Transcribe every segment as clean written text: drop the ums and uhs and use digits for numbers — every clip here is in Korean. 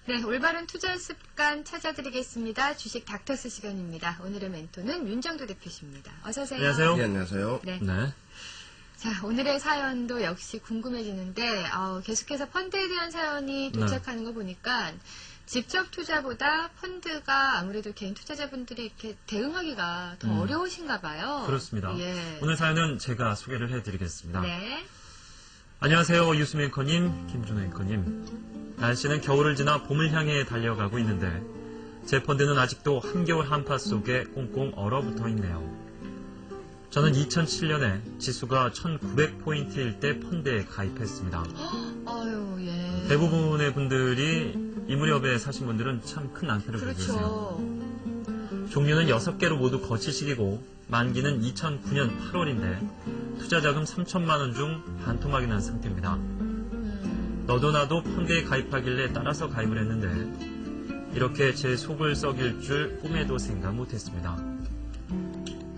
네, 올바른 투자 습관 찾아드리겠습니다. 주식 닥터스 시간입니다. 오늘의 멘토는 윤정도 대표십니다. 어서 오세요. 안녕하세요. 네, 안녕하세요. 네. 네. 자, 오늘의 사연도 역시 궁금해지는데 계속해서 펀드에 대한 사연이 도착하는 거 보니까 직접 투자보다 펀드가 아무래도 개인 투자자분들이 이렇게 대응하기가 더 어려우신가 봐요. 그렇습니다. 예. 오늘 사연은 제가 소개를 해드리겠습니다. 네. 안녕하세요. 유수민 앵커님, 김준호 앵커님. 날씨는 겨울을 지나 봄을 향해 달려가고 있는데 제 펀드는 아직도 한겨울 한파 속에 꽁꽁 얼어붙어 있네요. 저는 2007년에 지수가 1900포인트일 때 펀드에 가입했습니다. 아유, 예. 대부분의 분들이 이 무렵에 사신 분들은 참 큰 낭패를 보고 계세요. 그렇죠. 종류는 6개로 모두 거치식이고 만기는 2009년 8월인데 투자자금 3천만 원 중 반토막이 난 상태입니다. 너도 나도 펀드에 가입하길래 따라서 가입을 했는데 이렇게 제 속을 썩일 줄 꿈에도 생각 못했습니다.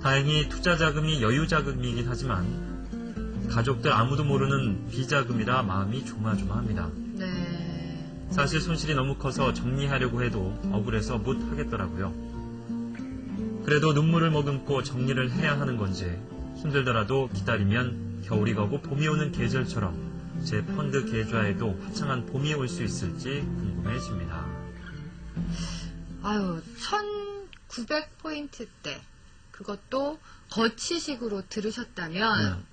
다행히 투자자금이 여유자금이긴 하지만 가족들 아무도 모르는 비자금이라 마음이 조마조마합니다. 네. 사실 손실이 너무 커서 정리하려고 해도 억울해서 못 하겠더라고요. 그래도 눈물을 머금고 정리를 해야 하는 건지 힘들더라도 기다리면 겨울이 가고 봄이 오는 계절처럼 제 펀드 계좌에도 화창한 봄이 올 수 있을지 궁금해집니다. 아유, 1900포인트대. 그것도 거치식으로 들으셨다면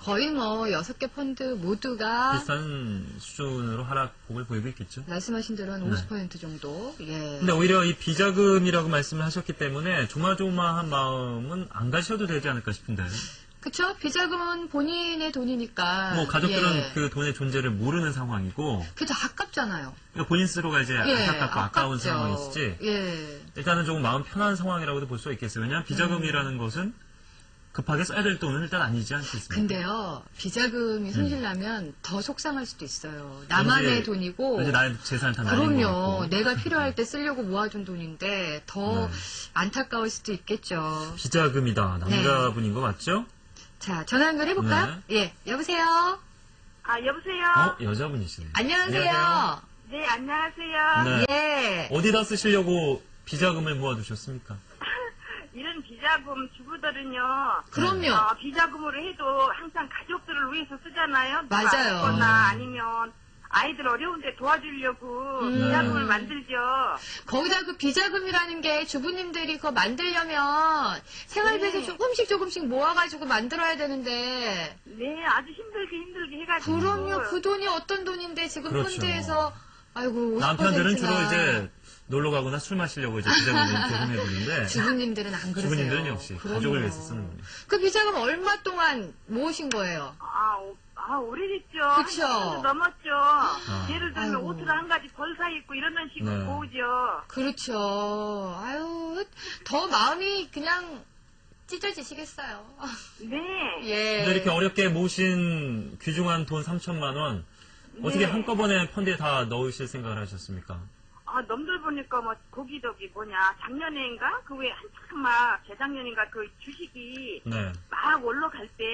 거의 뭐 6개 펀드 모두가 비슷한 수준으로 하락폭을 보이고 있겠죠. 말씀하신 대로 한 50% 정도. 예. 근데 오히려 이 비자금이라고 말씀을 하셨기 때문에 조마조마한 마음은 안 가셔도 되지 않을까 싶은데. 그쵸? 비자금은 본인의 돈이니까. 뭐 가족들은 예. 그 돈의 존재를 모르는 상황이고 그죠? 아깝잖아요. 그러니까 본인 스스로가 이제 예, 안타깝고 아까운 아깝죠. 상황이시지. 예. 일단은 조금 마음 편한 상황이라고도 볼 수 있겠어요. 왜냐하면 비자금이라는 것은 급하게 써야 될 돈은 일단 아니지 않겠습니까? 근데요, 비자금이 손실나면 더 속상할 수도 있어요. 나만의 돈이고. 이제 나의 재산을 다 날린 것 그럼요. 같고. 내가 필요할 때 쓰려고 모아둔 돈인데 더 네. 안타까울 수도 있겠죠. 비자금이다. 남자분인 거 맞죠? 자, 전화 연결해볼까요? 예, 여보세요? 아, 여보세요? 여자분이시네요. 안녕하세요. 네, 안녕하세요. 네. 예. 어디다 쓰시려고 비자금을 모아두셨습니까? 이런 비자금 주부들은요. 그럼요. 비자금으로 해도 항상 가족들을 위해서 쓰잖아요. 누가 맞아요. 아프거나 아니면 아이들 어려운데 도와주려고 비자금을 만들죠. 거기다 그 비자금이라는 게 주부님들이 그거 만들려면 생활비에서 조금씩 모아가지고 만들어야 되는데. 네, 아주 힘들게 해가지고. 그럼요. 그 돈이 어떤 돈인데 지금 그렇죠. 펀드에서, 아이고, 50%나. 남편들은 주로 이제 놀러 가거나 술 마시려고 이제 비자금을 대금해두는데 주부님들은 안 그러세요. 주부님들은 역시 그럼요. 가족을 위해서 쓰는 거예요. 그 비자금 얼마 동안 모으신 거예요? 오래됐죠. 그쵸. 한 10년도 넘었죠. 예를 들면 아이고. 옷을 한 가지 덜 사 입고 이런 식으로 네. 모으죠. 그렇죠. 아유, 더 마음이 그냥 찢어지시겠어요. 네. 예. 근데 이렇게 어렵게 모으신 귀중한 돈 3천만 원 어떻게 네. 한꺼번에 펀드에 다 넣으실 생각을 하셨습니까? 넘들 보니까 거기 작년에인가? 그 왜 한참 막, 재작년인가 그 주식이 네. 막 올라갈 때,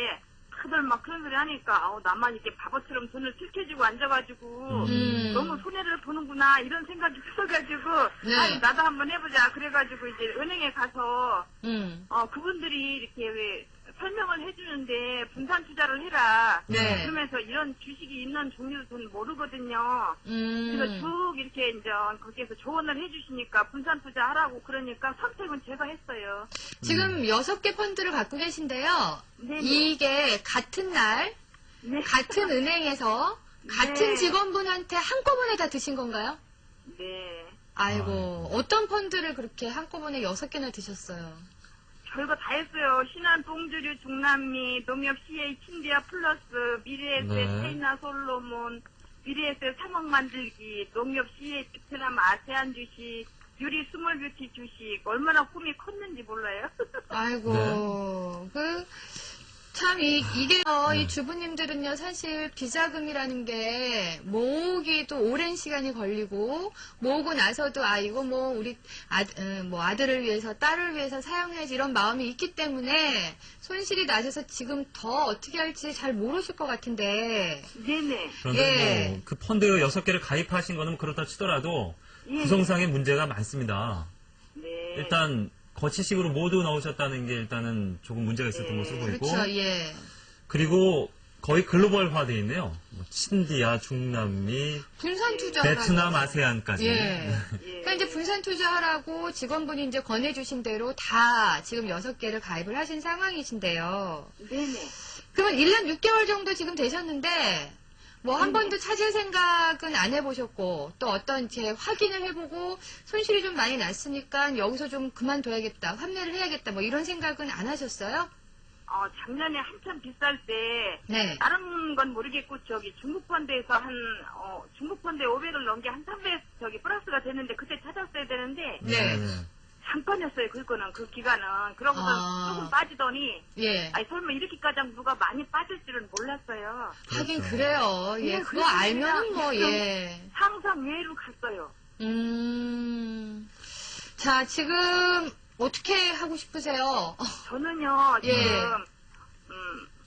다들 막 그런 소리 하니까, 나만 이렇게 바보처럼 돈을 들켜주고 앉아가지고, 너무 손해를 보는구나, 이런 생각이 들어가지고, 네. 아니, 나도 한번 해보자. 그래가지고 이제 은행에 가서, 음. 그분들이 이렇게 왜, 설명을 해주는데 분산 투자를 해라. 네. 그러면서 이런 주식이 있는 종류도 돈 모르거든요. 그래서 쭉 이렇게 이제 거기에서 조언을 해주시니까 분산 투자하라고 그러니까 선택은 제가 했어요. 지금 6개 펀드를 갖고 계신데요. 네네. 이게 같은 날, 네. 같은 은행에서, 같은 네. 직원분한테 한꺼번에 다 드신 건가요? 네. 아이고, 어떤 펀드를 그렇게 한꺼번에 6개나 드셨어요? 별거 다 했어요. 신한 동주류 중남미, 농협 CA 친디아 플러스, 미래에셋 네. 차이나 솔로몬, 미래에셋 3억 만들기, 농협 CA 베트남 아세안 주식, 유리 스몰 뷰티 주식, 얼마나 꿈이 컸는지 몰라요. 아이고, 참, 이게요, 이 주부님들은요, 사실 비자금이라는 게 모으기도 오랜 시간이 걸리고, 모으고 나서도, 이거 뭐, 우리 아들을 위해서, 딸을 위해서 사용해야지 이런 마음이 있기 때문에, 손실이 나셔서 지금 더 어떻게 할지 잘 모르실 것 같은데. 네네. 그런데 예. 뭐, 그 펀드 6개를 가입하신 거는 그렇다 치더라도, 예. 구성상의 문제가 많습니다. 네. 일단, 거치식으로 모두 넣으셨다는 게 일단은 조금 문제가 있었던 것으로 보이고, 그렇죠, 예. 그리고 거의 글로벌화되어 있네요. 뭐 친디아, 중남미, 분산 투자. 베트남, 아세안까지. 예. 그러니까 이제 분산 투자하라고 직원분이 이제 권해주신 대로 다 지금 6개를 가입을 하신 상황이신데요. 네네. 그러면 1년 6개월 정도 지금 되셨는데, 뭐 한 번도 찾을 생각은 안 해보셨고, 또 어떤 제 확인을 해보고, 손실이 좀 많이 났으니까 여기서 좀 그만둬야겠다, 환매를 해야겠다, 뭐 이런 생각은 안 하셨어요? 작년에 한참 비쌀 때, 네. 다른 건 모르겠고, 중국 펀드에서 중국 펀드에 500을 넣은 게 한 300, 플러스가 됐는데, 그때 찾았어야 되는데, 네. 잠깐이었어요, 그거는, 그 기간은. 그러고서 조금 빠지더니, 예. 설마 이렇게까지 누가 많이 빠질 줄은 몰랐어요. 하긴 그렇죠. 그래요. 예. 예, 그거 그래서 알면은 뭐, 제가 예. 상상 외로 갔어요. 자, 지금 어떻게 하고 싶으세요? 저는요, 예. 지금,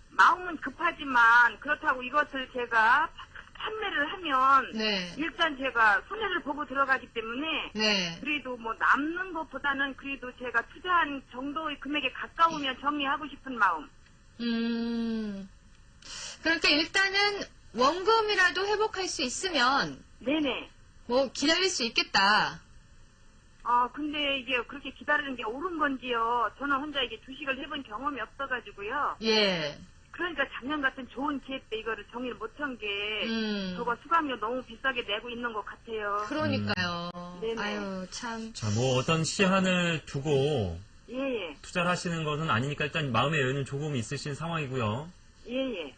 마음은 급하지만, 그렇다고 이것을 제가 판매를 하면, 네. 일단 제가 손해를 보고 들어가기 때문에, 네. 그래도 뭐 남는 것보다는 그래도 제가 투자한 정도의 금액에 가까우면 정리하고 싶은 마음. 그러니까 일단은 원금이라도 회복할 수 있으면 네네. 뭐 기다릴 수 있겠다. 근데 이게 그렇게 기다리는 게 옳은 건지요. 저는 혼자 이게 주식을 해본 경험이 없어가지고요. 예. 그러니까 작년 같은 좋은 기회 때 이거를 정리를 못한 게, 저거 음. 수강료 너무 비싸게 내고 있는 것 같아요. 그러니까요. 네네. 아유, 참. 자, 뭐 어떤 시한을 두고 예예. 투자를 하시는 것은 아니니까 일단 마음의 여유는 조금 있으신 상황이고요. 예예.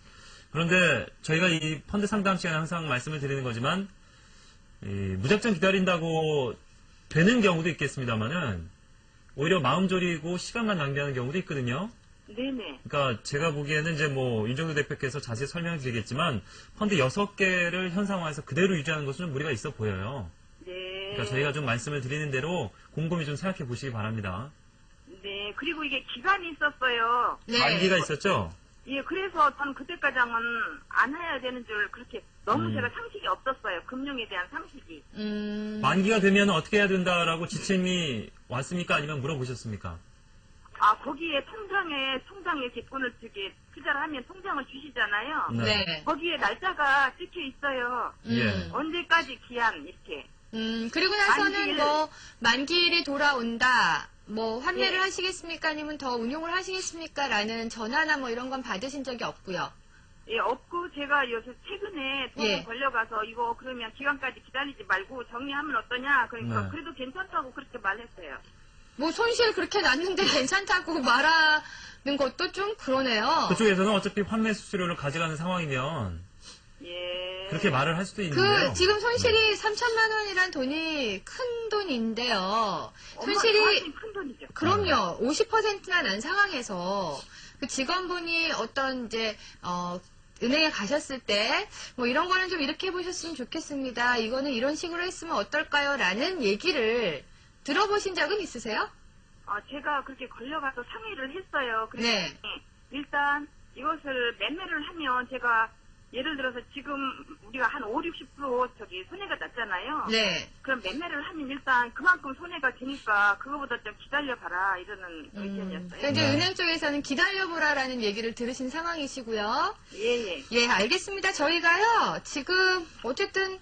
그런데 저희가 이 펀드 상담 시간에 항상 말씀을 드리는 거지만, 무작정 기다린다고 되는 경우도 있겠습니다만은, 오히려 마음 졸이고 시간만 낭비하는 경우도 있거든요. 네네. 그러니까 제가 보기에는 이제 뭐 윤정도 대표께서 자세히 설명을 드리겠지만, 펀드 6개를 현상화해서 그대로 유지하는 것은 좀 무리가 있어 보여요. 네. 그러니까 저희가 좀 말씀을 드리는 대로 곰곰이 좀 생각해 보시기 바랍니다. 네. 그리고 이게 기간이 있었어요. 네. 만기가 있었죠? 예, 그래서 저는 그때까지는 안 해야 되는 줄 그렇게 너무 제가 상식이 없었어요. 금융에 대한 상식이. 만기가 되면 어떻게 해야 된다라고 지침이 왔습니까? 아니면 물어보셨습니까? 거기에 통장에 이렇게 돈을 투자를 하면 통장을 주시잖아요. 네. 거기에 날짜가 찍혀 있어요. 예. 언제까지 기한, 이렇게. 그리고 나서는 만기일. 뭐 만기일이 돌아온다. 뭐 환매를 예. 하시겠습니까? 아니면 더 운용을 하시겠습니까? 라는 전화나 뭐 이런 건 받으신 적이 없고요. 예, 없고 제가 요새 최근에 돈을 예. 걸려가서 이거 그러면 기간까지 기다리지 말고 정리하면 어떠냐. 그러니까 네. 그래도 괜찮다고 그렇게 말했어요. 뭐 손실 그렇게 났는데 괜찮다고 말하는 것도 좀 그러네요. 그쪽에서는 어차피 판매 수수료를 가져가는 상황이면 예. 그렇게 말을 할 수도 있는데요. 지금 손실이 3천만 원이란 돈이 큰 돈인데요. 손실이 훨씬 큰 돈이죠. 그럼요. 50%나 난 상황에서 그 직원분이 어떤 이제 은행에 가셨을 때 뭐 이런 거는 좀 이렇게 해보셨으면 좋겠습니다. 이거는 이런 식으로 했으면 어떨까요? 라는 얘기를 들어보신 적은 있으세요? 제가 그렇게 걸려가서 상의를 했어요. 그래서 네. 일단 이것을 매매를 하면 제가 예를 들어서 지금 우리가 한 5, 60% 손해가 났잖아요. 네. 그럼 매매를 하면 일단 그만큼 손해가 되니까 그거보다 좀 기다려봐라 이러는 의견이었어요. 그러니까 이제 네. 은행 쪽에서는 기다려보라라는 얘기를 들으신 상황이시고요. 예예. 예, 알겠습니다. 저희가요, 지금, 어쨌든,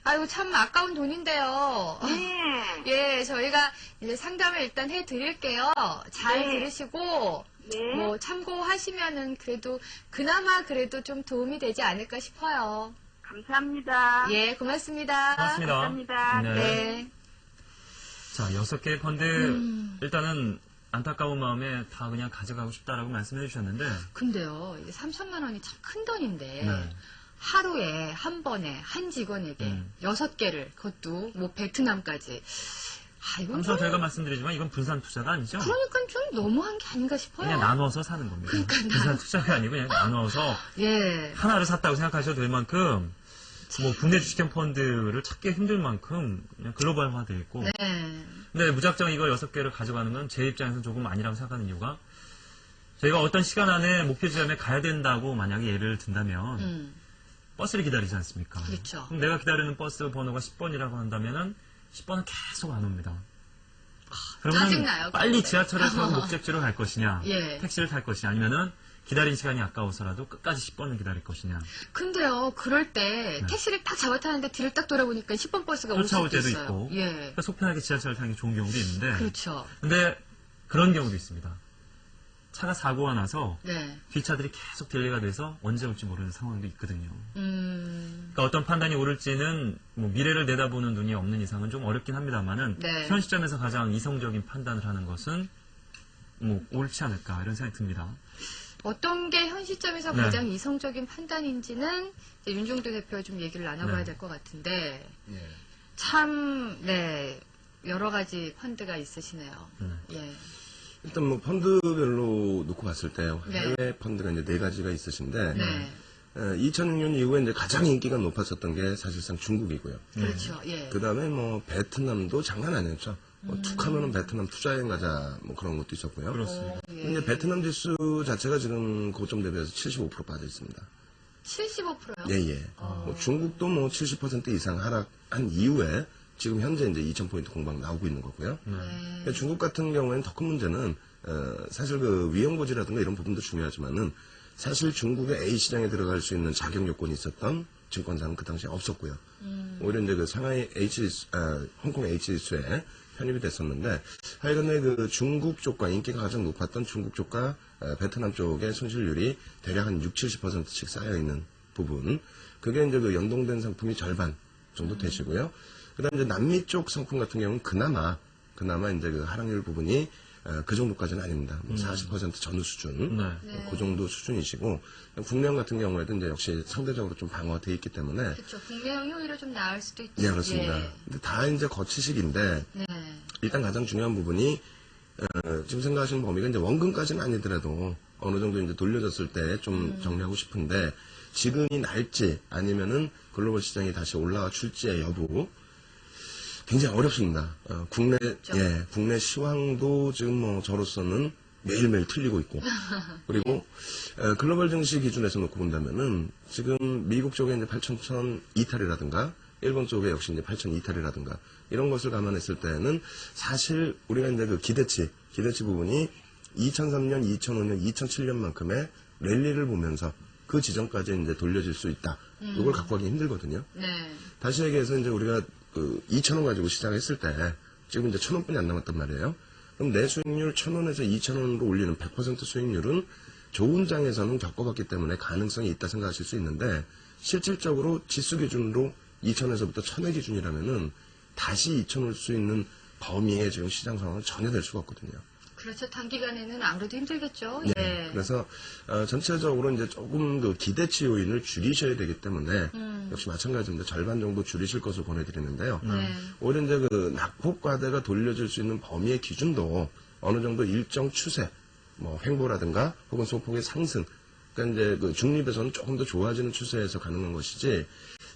아유, 참 아까운 돈인데요. 네. 예, 저희가 이제 상담을 일단 해드릴게요. 잘 네. 들으시고, 네. 뭐, 참고하시면은 그래도, 그나마 그래도 좀 도움이 되지 않을까 싶어요. 감사합니다. 예, 고맙습니다. 고맙습니다. 감사합니다. 네. 자, 6개의 펀드, 일단은 안타까운 마음에 다 그냥 가져가고 싶다라고 말씀해 주셨는데, 근데요, 이게 3천만 원이 참 큰 돈인데, 네. 하루에 한 번에 한 직원에게 6개를, 그것도 뭐 베트남까지. 이건 항상 좀, 저희가 말씀드리지만 이건 분산 투자가 아니죠. 그러니까 좀 너무한 게 아닌가 싶어요. 그냥 나눠서 사는 겁니다. 그러니까 분산 투자가 아니고 그냥 나눠서 예. 하나를 샀다고 생각하셔도 될 만큼 뭐 국내 주식형 펀드를 찾기 힘들 만큼 그냥 글로벌화되어 있고 네. 근데 무작정 이걸 6개를 가져가는 건 제 입장에서는 조금 아니라고 생각하는 이유가 저희가 어떤 시간 안에 목표 지점에 가야 된다고 만약에 예를 든다면 버스를 기다리지 않습니까? 그렇죠. 그럼 내가 기다리는 버스 번호가 10번이라고 한다면은 10번은 계속 안 옵니다. 그러면 짜증나요, 빨리 그런데. 지하철을 타고 목적지로 갈 것이냐, 예. 택시를 탈 것이냐, 아니면은 기다린 시간이 아까워서라도 끝까지 10번을 기다릴 것이냐. 근데요, 그럴 때 네. 택시를 딱 잡아 타는데 뒤를 딱 돌아보니까 10번 버스가 올 쫓아올 수도 때도 있어요. 있고, 예. 그러니까 속 편하게 지하철을 타는 게 좋은 경우도 있는데, 그렇죠. 근데 그런 경우도 있습니다. 차가 사고가 나서 네. 뒷차들이 계속 딜레이가 돼서 언제 올지 모르는 상황도 있거든요. 음. 그러니까 어떤 판단이 옳을지는 뭐 미래를 내다보는 눈이 없는 이상은 좀 어렵긴 합니다만은 네. 현 시점에서 가장 이성적인 판단을 하는 것은 뭐 옳지 않을까 이런 생각이 듭니다. 어떤 게 현 시점에서 네. 가장 이성적인 판단인지는 이제 윤종도 대표와 좀 얘기를 나눠봐야 네. 될 것 같은데 예. 참, 네, 여러 가지 펀드가 있으시네요. 네. 예. 일단 뭐 펀드별로 놓고 봤을 때 네. 해외 펀드가 이제 4가지가 있으신데 네. 2006년 이후에 이제 가장 인기가 높았었던 게 사실상 중국이고요. 그렇죠. 예. 그 다음에 뭐 베트남도 장난 아니었죠. 뭐 툭하면은 베트남 투자여행 가자 뭐 그런 것도 있었고요. 그렇습니다. 예. 근데 베트남 지수 자체가 지금 고점 대비해서 75% 빠져 있습니다. 75%요? 예예. 뭐 중국도 뭐 70% 이상 하락한 이후에 지금 현재 이제 2,000포인트 공방 나오고 있는 거고요. 네. 근데 중국 같은 경우에는 더 큰 문제는 사실 그 위험고지라든가 이런 부분도 중요하지만은 사실 중국의 A 시장에 들어갈 수 있는 자격 요건이 있었던 증권사는 그 당시에 없었고요. 오히려 이제 그 상하이 홍콩 H지수에 편입이 됐었는데 하여간에 그 중국 쪽과 인기가 가장 높았던 중국 쪽과 베트남 쪽의 손실률이 대략 한 60-70%씩 쌓여 있는 부분. 그게 이제 그 연동된 상품이 절반 정도 되시고요. 그다음 이제 남미 쪽 상품 같은 경우는 그나마 이제 그 하락률 부분이 그 정도까지는 아닙니다. 40% 전후 수준. 네. 그 정도 수준이시고 국내형 같은 경우에도 이제 역시 상대적으로 좀 방어돼 있기 때문에 그렇죠. 국내형 효율이 좀 나을 수도 있죠. 예, 그렇습니다. 예. 근데 다 이제 거치식인데 네. 일단 가장 중요한 부분이 지금 생각하시는 범위가 이제 원금까지는 아니더라도 어느 정도 이제 돌려졌을 때 좀 정리하고 싶은데 지금이 날지 아니면은 글로벌 시장이 다시 올라와 출지의 여부 굉장히 어렵습니다. 국내 시황도 지금 뭐 저로서는 매일매일 틀리고 있고 그리고 글로벌 증시 기준에서 놓고 본다면은 지금 미국 쪽에 이제 8,000 이탈이라든가 일본 쪽에 역시 이제 8,000 이탈이라든가 이런 것을 감안했을 때는 사실 우리가 이제 그 기대치 부분이 2003년, 2005년, 2007년만큼의 랠리를 보면서 그 지점까지 이제 돌려질 수 있다. 이걸 갖고 가기 힘들거든요. 네. 다시 얘기해서 이제 우리가 그 2,000원 가지고 시작했을 때 지금 이제 1,000원뿐이 안 남았단 말이에요. 그럼 내 수익률 1,000원에서 2,000원으로 올리는 100% 수익률은 좋은 장에서는 겪어봤기 때문에 가능성이 있다 생각하실 수 있는데 실질적으로 지수 기준으로 2,000원에서부터 1,000원 기준이라면은 다시 2,000원 올 수 있는 범위의 지금 시장 상황은 전혀 될 수가 없거든요. 그렇죠. 단기간에는 아무래도 힘들겠죠. 네. 예. 그래서 전체적으로 이제 조금 그 기대치 요인을 줄이셔야 되기 때문에 역시 마찬가지입니다. 절반 정도 줄이실 것을 보내드리는데요. 네. 오히려 이제 그 낙폭 과대가 돌려질 수 있는 범위의 기준도 어느 정도 일정 추세, 뭐 횡보라든가 혹은 소폭의 상승, 그러니까 이제 그 중립에서는 조금 더 좋아지는 추세에서 가능한 것이지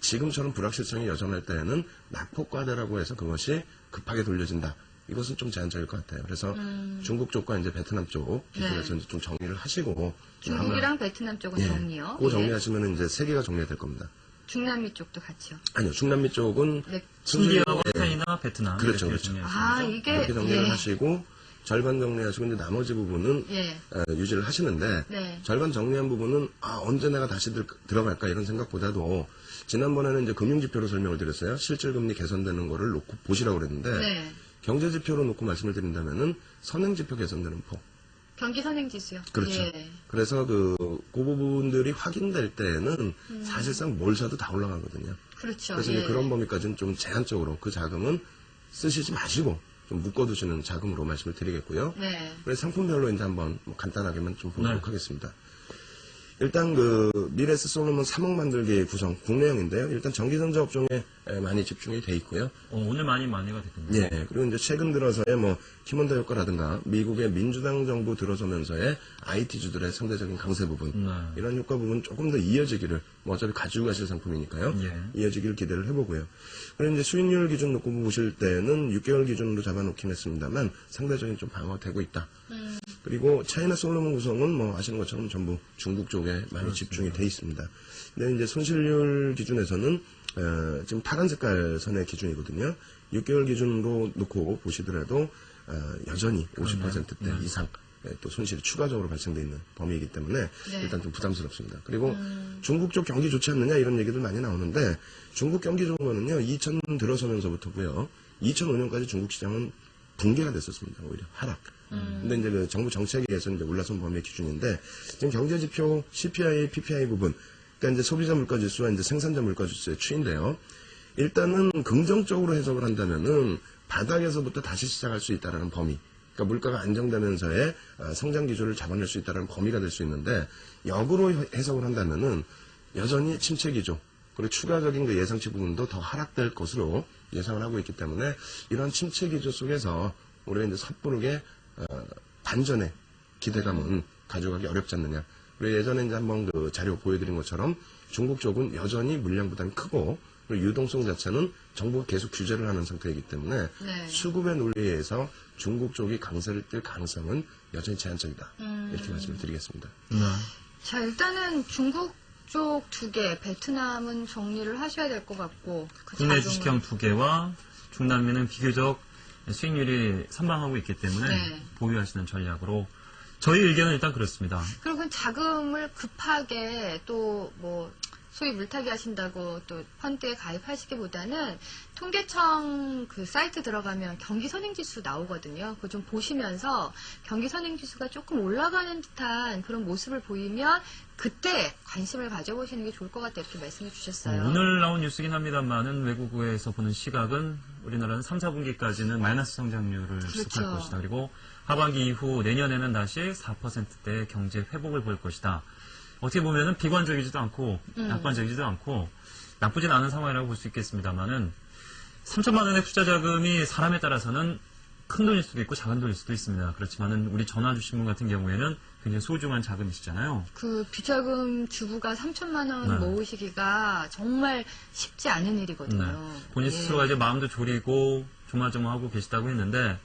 지금처럼 불확실성이 여전할 때에는 낙폭 과대라고 해서 그것이 급하게 돌려진다. 이것은 좀 제한적일 것 같아요. 그래서 중국 쪽과 이제 베트남 쪽 기준에서 이제 좀 정리를 하시고 중국이랑 베트남 쪽은 정리요. 그 예. 정리하시면 이제 세 개가 정리가 될 겁니다. 중남미 쪽도 같이요. 아니요, 중남미 쪽은 네. 인디아와 예. 타이나, 베트남 그렇죠, 이렇게 그렇죠. 정리하시면 되죠. 이게 이렇게 정리를 예. 하시고 절반 정리하시고 이제 나머지 부분은 예. 유지를 하시는데 네. 절반 정리한 부분은 언제 내가 다시 들어갈까 이런 생각보다도 지난번에는 이제 금융지표로 설명을 드렸어요. 실질금리 개선되는 거를 놓고 보시라고 그랬는데 네. 경제지표로 놓고 말씀을 드린다면은 선행지표 개선되는 폭. 경기 선행지수요. 그렇죠. 예. 그래서 그 부분들이 확인될 때에는 사실상 뭘 사도 다 올라가거든요. 그렇죠. 그래서 예. 이제 그런 범위까지는 좀 제한적으로 그 자금은 쓰시지 마시고 좀 묶어두시는 자금으로 말씀을 드리겠고요. 네. 그래서 상품별로 이제 한번 뭐 간단하게만 좀 보도록 네. 하겠습니다. 일단 그 미래에스 솔로몬 3억 만들기 구성 국내형인데요. 일단 전기전자 업종에 많이 집중이 돼 있고요. 오늘 많이 만회가 됐군요. 예. 그리고 이제 최근 들어서의 뭐 키몬다 효과라든가 미국의 민주당 정부 들어서면서의 IT주들의 상대적인 강세 부분 이런 효과 부분 조금 더 이어지기를 뭐 어차피 가지고 가실 상품이니까요. 예. 이어지기를 기대를 해보고요. 그리고 이제 수익률 기준 놓고 보실 때는 6개월 기준으로 잡아놓긴 했습니다만 상대적인 좀 방어되고 있다. 그리고 차이나 솔로몬 구성은 뭐 아시는 것처럼 전부 중국 쪽에 많이 집중이 돼 있습니다. 근데 이제 손실률 기준에서는 지금 파란 색깔 선의 기준이거든요. 6개월 기준으로 놓고 보시더라도 여전히 50%대 이상 또 손실이 추가적으로 발생돼 있는 범위이기 때문에 일단 좀 부담스럽습니다. 그리고 중국 쪽 경기 좋지 않느냐 이런 얘기들 많이 나오는데 중국 경기 좋은 거는요 2000 들어서면서부터고요 2005년까지 중국 시장은 붕괴가 됐었습니다. 오히려 하락. 근데 이제 그 정부 정책에 의해서 이제 올라선 범위의 기준인데 지금 경제 지표 CPI, PPI 부분 그러니까 이제 소비자 물가 지수와 이제 생산자 물가 지수의 추인데요. 일단은 긍정적으로 해석을 한다면은 바닥에서부터 다시 시작할 수 있다라는 범위. 그러니까 물가가 안정되면서의 성장 기조를 잡아낼 수 있다라는 범위가 될 수 있는데 역으로 해석을 한다면은 여전히 침체 기조 그리고 추가적인 그 예상치 부분도 더 하락될 것으로 예상을 하고 있기 때문에 이런 침체 기조 속에서 우리가 이제 섣부르게 반전의 기대감은 가져가기 어렵지 않느냐. 그리고 예전에 이제 한번 그 자료 보여드린 것처럼 중국 쪽은 여전히 물량 부담이 크고 그리고 유동성 자체는 정부가 계속 규제를 하는 상태이기 때문에 수급의 논리에 의해서 중국 쪽이 강세를 띨 가능성은 여전히 제한적이다. 이렇게 말씀을 드리겠습니다. 자, 일단은 중국 쪽 2개, 베트남은 정리를 하셔야 될 것 같고. 국내 주식형 2개와 중남미는 비교적 수익률이 선방하고 있기 때문에 보유하시는 전략으로 저희 의견은 일단 그렇습니다. 그리고 자금을 급하게 또 뭐 소위 물타기 하신다고 또 펀드에 가입하시기보다는 통계청 그 사이트 들어가면 경기 선행지수 나오거든요. 그거 좀 보시면서 경기 선행지수가 조금 올라가는 듯한 그런 모습을 보이면 그때 관심을 가져보시는 게 좋을 것 같다 이렇게 말씀해 주셨어요. 오늘 나온 뉴스긴 합니다만은 외국에서 보는 시각은 우리나라는 3, 4분기까지는 마이너스 성장률을 지속할 것이다. 그리고 하반기 이후 내년에는 다시 4%대의 경제 회복을 볼 것이다. 어떻게 보면은 비관적이지도 않고 낙관적이지도 않고 나쁘진 않은 상황이라고 볼 수 있겠습니다만은 3천만 원의 투자 자금이 사람에 따라서는 큰 돈일 수도 있고 작은 돈일 수도 있습니다. 그렇지만은 우리 전화 주신 분 같은 경우에는 굉장히 소중한 자금이시잖아요. 그 비자금 주부가 3천만 원 모으시기가 정말 쉽지 않은 일이거든요. 본인 스스로가 이제 마음도 졸이고 조마조마하고 계시다고 했는데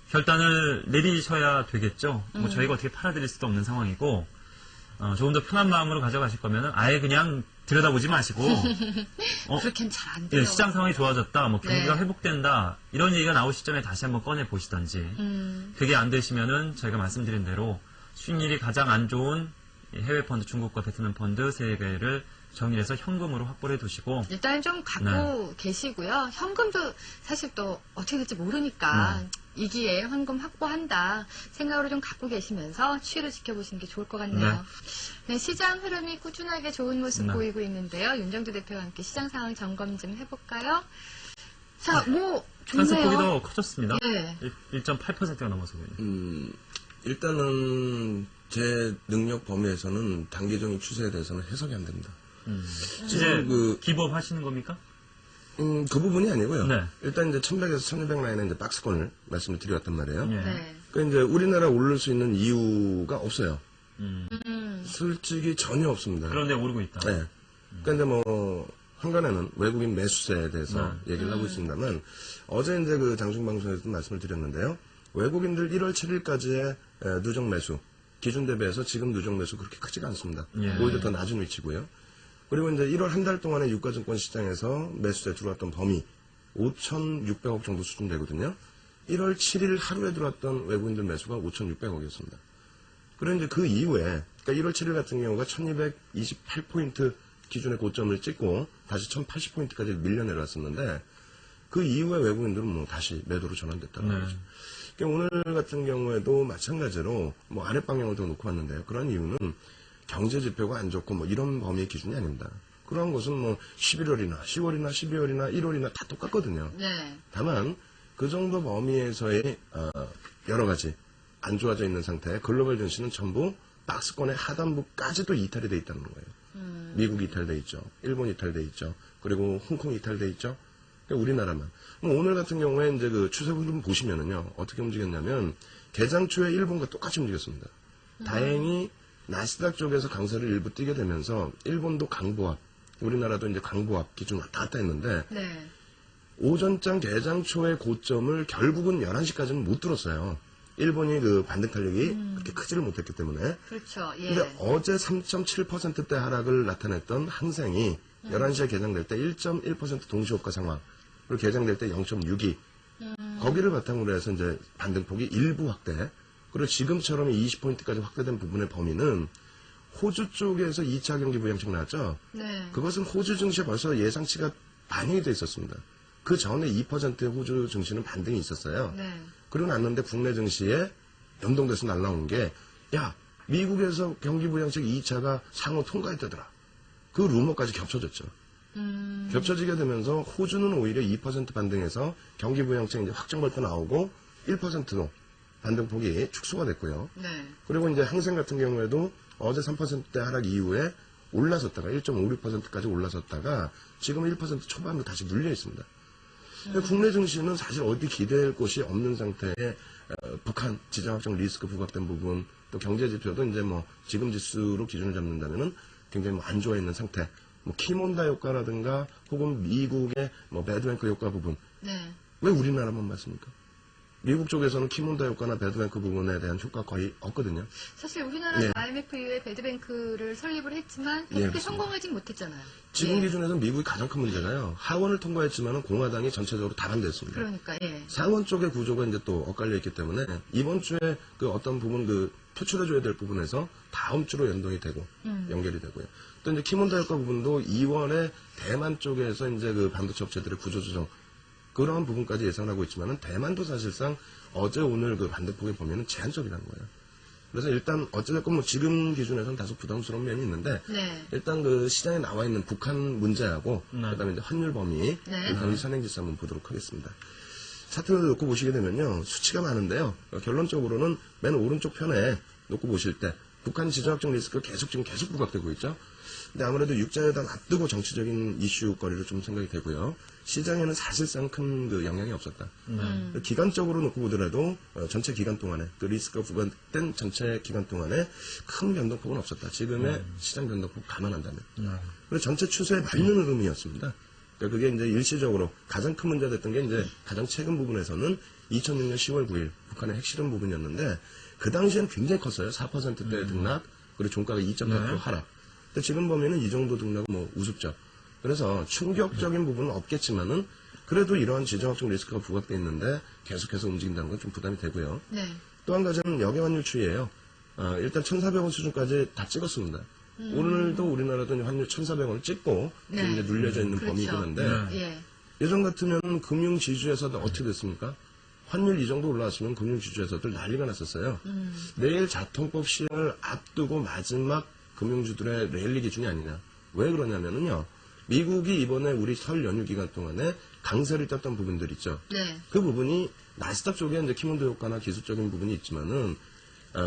결단을 내리셔야 되겠죠. 뭐 저희가 어떻게 팔아드릴 수도 없는 상황이고 조금 더 편한 마음으로 가져가실 거면은 아예 그냥 들여다보지 마시고 그렇게는 잘 안 돼요. 시장 상황이 좋아졌다, 뭐 경기가 회복된다 이런 얘기가 나올 시점에 다시 한번 꺼내 보시던지 그게 안 되시면은 저희가 말씀드린 대로 수익률이 가장 안 좋은 해외 펀드 중국과 베트남 펀드 3개를 정리해서 현금으로 확보를 해두시고 일단 좀 갖고 계시고요. 현금도 사실 또 어떻게 될지 모르니까 이 기회에 현금 확보한다 생각으로 좀 갖고 계시면서 추이를 지켜보시는 게 좋을 것 같네요. 네, 시장 흐름이 꾸준하게 좋은 모습 보이고 있는데요. 윤정두 대표와 함께 시장 상황 점검 좀 해볼까요? 자, 뭐 상승폭이 좋네요. 더 커졌습니다. 네. 1.8%가 넘어서고요. 일단은 제 능력 범위에서는 단기적인 추세에 대해서는 해석이 안 됩니다. 이제 그 기법 하시는 겁니까? 그 부분이 아니고요. 네. 일단 이제 1100에서 1200 라인에 이제 박스권을 말씀을 드렸단 말이에요. 네. 그러니까 이제 우리나라 오를 수 있는 이유가 없어요. 솔직히 전혀 없습니다. 그런데 오르고 있다. 네. 그러니까 이제 뭐 한간에는 외국인 매수세에 대해서 얘기를 하고 있습니다만 어제 이제 그 장중방송에서도 말씀을 드렸는데요. 외국인들 1월 7일까지의 누적 매수 기준 대비해서 지금 누적 매수 그렇게 크지가 않습니다. 오히려 더 낮은 위치고요. 그리고 이제 1월 한 달 동안에 유가증권 시장에서 매수세 들어왔던 범위 5,600억 정도 수준 되거든요. 1월 7일 하루에 들어왔던 외국인들 매수가 5,600억이었습니다. 그리고 이제 그 이후에 그러니까 1월 7일 같은 경우가 1,228포인트 기준의 고점을 찍고 다시 1,080포인트까지 밀려 내려왔었는데 그 이후에 외국인들은 뭐 다시 매도로 전환됐다는 거죠. 그러니까 오늘 같은 경우에도 마찬가지로 뭐 아랫방향을 더 놓고 왔는데요. 그런 이유는 경제 지표가 안 좋고 뭐 이런 범위의 기준이 아닙니다. 그런 것은 뭐 11월이나 10월이나 12월이나 1월이나 다 똑같거든요. 네. 다만 그 정도 범위에서의 여러 가지 안 좋아져 있는 상태의 글로벌 증시는 전부 박스권의 하단부까지도 이탈이 돼 있다는 거예요. 미국이 이탈돼 있죠. 일본 이탈돼 있죠. 그리고 홍콩 이탈돼 있죠. 그러니까 우리나라만. 오늘 같은 경우에 이제 그 추세를 좀 보시면은요, 어떻게 움직였냐면, 개장 초에 일본과 똑같이 움직였습니다. 다행히 나스닥 쪽에서 강세를 일부 띄게 되면서, 일본도 강보합, 우리나라도 이제 강보합 기준 왔다 갔다 했는데, 네. 오전장 개장 초의 고점을 결국은 11시까지는 못 뚫었어요. 일본이 그 반등 탄력이 그렇게 크지를 못했기 때문에. 그렇죠. 예. 근데 어제 3.7%대 하락을 나타냈던 항생이 11시에 개장될 때 1.1% 동시호가 상황, 그리고 개장될 때 0.62. 거기를 바탕으로 해서 이제 반등폭이 일부 확대. 그리고 지금처럼 20포인트까지 확대된 부분의 범위는 호주 쪽에서 2차 경기 부양책 나왔죠. 네. 그것은 호주 증시에 벌써 예상치가 반영이 돼 있었습니다. 그 전에 2%의 호주 증시는 반등이 있었어요. 네. 그러고 났는데 국내 증시에 연동돼서 날라온 게, 야, 미국에서 경기 부양책 2차가 상호 통과했다더라. 그 루머까지 겹쳐졌죠. 겹쳐지게 되면서 호주는 오히려 2% 반등해서 경기 부양책 이제 확정 발표 나오고 1%로 반등폭이 축소가 됐고요. 네. 그리고 이제 항생 같은 경우에도 어제 3%대 하락 이후에 올라섰다가 1.56%까지 올라섰다가 지금 1% 초반으로 다시 눌려 있습니다. 국내 증시는 사실 어디 기댈 곳이 없는 상태에 북한 지정 확정 리스크 부각된 부분, 또 경제 지표도 이제 뭐 지금 지수로 기준을 잡는다면은 굉장히 뭐 안 좋아 있는 상태. 뭐 키몬다 효과라든가 혹은 미국의 뭐 배드뱅크 효과 부분. 네. 왜 우리나라만 맞습니까? 미국 쪽에서는 키몬다 효과나 배드뱅크 부분에 대한 효과 거의 없거든요. 사실 우리나라 네. IMF 이후에 배드뱅크를 설립을 했지만 예, 그렇게 그렇습니다. 성공하진 못했잖아요. 지금 예. 기준에서는 미국이 가장 큰 문제가요. 하원을 통과했지만은 공화당이 전체적으로 다 반대했습니다. 그러니까 예. 상원 쪽의 구조가 이제 또 엇갈려 있기 때문에 이번 주에 그 어떤 부분 그 표출해줘야 될 부분에서 다음 주로 연동이 되고 연결이 되고요. 또 이제 키몬다 효과 부분도 2월에 대만 쪽에서 이제 그 반도체 업체들의 구조조정 그런 부분까지 예상하고 있지만은 대만도 사실상 어제 오늘 그 반등폭의 범위는 제한적이라는 거예요. 그래서 일단 어찌됐건 뭐 지금 기준에서는 다소 부담스러운 면이 있는데 네. 일단 그 시장에 나와 있는 북한 문제하고 네. 그다음에 이제 환율 범위 네. 일단 선행지수 한번 보도록 하겠습니다. 차트를 놓고 보시게 되면요 수치가 많은데요 결론적으로는 맨 오른쪽 편에 놓고 보실 때 북한 지정학적 리스크가 계속 부각되고 있죠. 근데 아무래도 육자회담 앞두고 정치적인 이슈거리로 좀 생각이 되고요. 시장에는 사실상 큰 그 영향이 없었다. 기간적으로 놓고 보더라도 전체 기간 동안에 그 리스크가 부각된 전체 기간 동안에 큰 변동폭은 없었다. 지금의 시장 변동폭 감안한다면. 그리고 전체 추세에 맞는 흐름이었습니다. 그러니까 그게 이제 일시적으로 가장 큰 문제가 됐던 게 이제 가장 최근 부분에서는 2006년 10월 9일 북한의 핵실험 부분이었는데 그 당시에는 굉장히 컸어요. 4%대 등락 그리고 종가가 2.8% 하락. 근데 지금 보면은 이 정도 등락은 뭐 우습죠. 그래서 충격적인 부분은 없겠지만은 그래도 이러한 지정학적 리스크가 부각되어 있는데 계속해서 움직인다는 건 좀 부담이 되고요. 네. 또 한 가지는 역외환율 추이예요. 일단 1,400원 수준까지 다 찍었습니다. 오늘도 우리나라도 이제 환율 1,400원을 찍고 네. 지금 이제 눌려져 있는 그렇죠. 범위이긴 한데 예. 예전 같으면 금융지주에서도 어떻게 됐습니까? 환율 이 정도 올라왔으면 금융지주에서들 난리가 났었어요. 내일 자통법 시행을 앞두고 마지막 금융주들의 랠리 기준이 아니냐. 왜 그러냐면은요. 미국이 이번에 우리 설 연휴 기간 동안에 강세를 떴던 부분들 있죠. 네. 그 부분이 나스닥 쪽에 이제 키몬도 효과나 기술적인 부분이 있지만은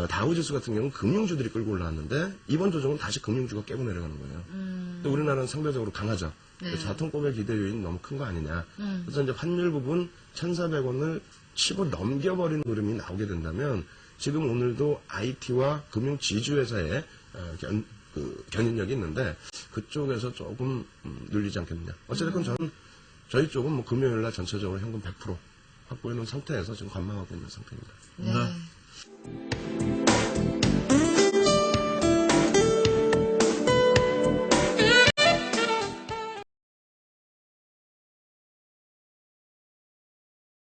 다우지수 같은 경우는 금융주들이 끌고 올라왔는데 이번 조정은 다시 금융주가 깨고 내려가는 거예요. 근데 우리나라는 상대적으로 강하죠. 네. 자통법의 기대 요인이 너무 큰 거 아니냐. 그래서 이제 환율 부분 1,400원을 치고 넘겨버리는 흐름이 나오게 된다면 지금 오늘도 IT와 금융 지주회사의 견인력이 있는데 그쪽에서 조금 눌리지 않겠느냐. 어쨌든 저희 쪽은 뭐 금요일날 전체적으로 현금 100% 확보해 놓은 상태에서 지금 관망하고 있는 상태입니다. 네. 네.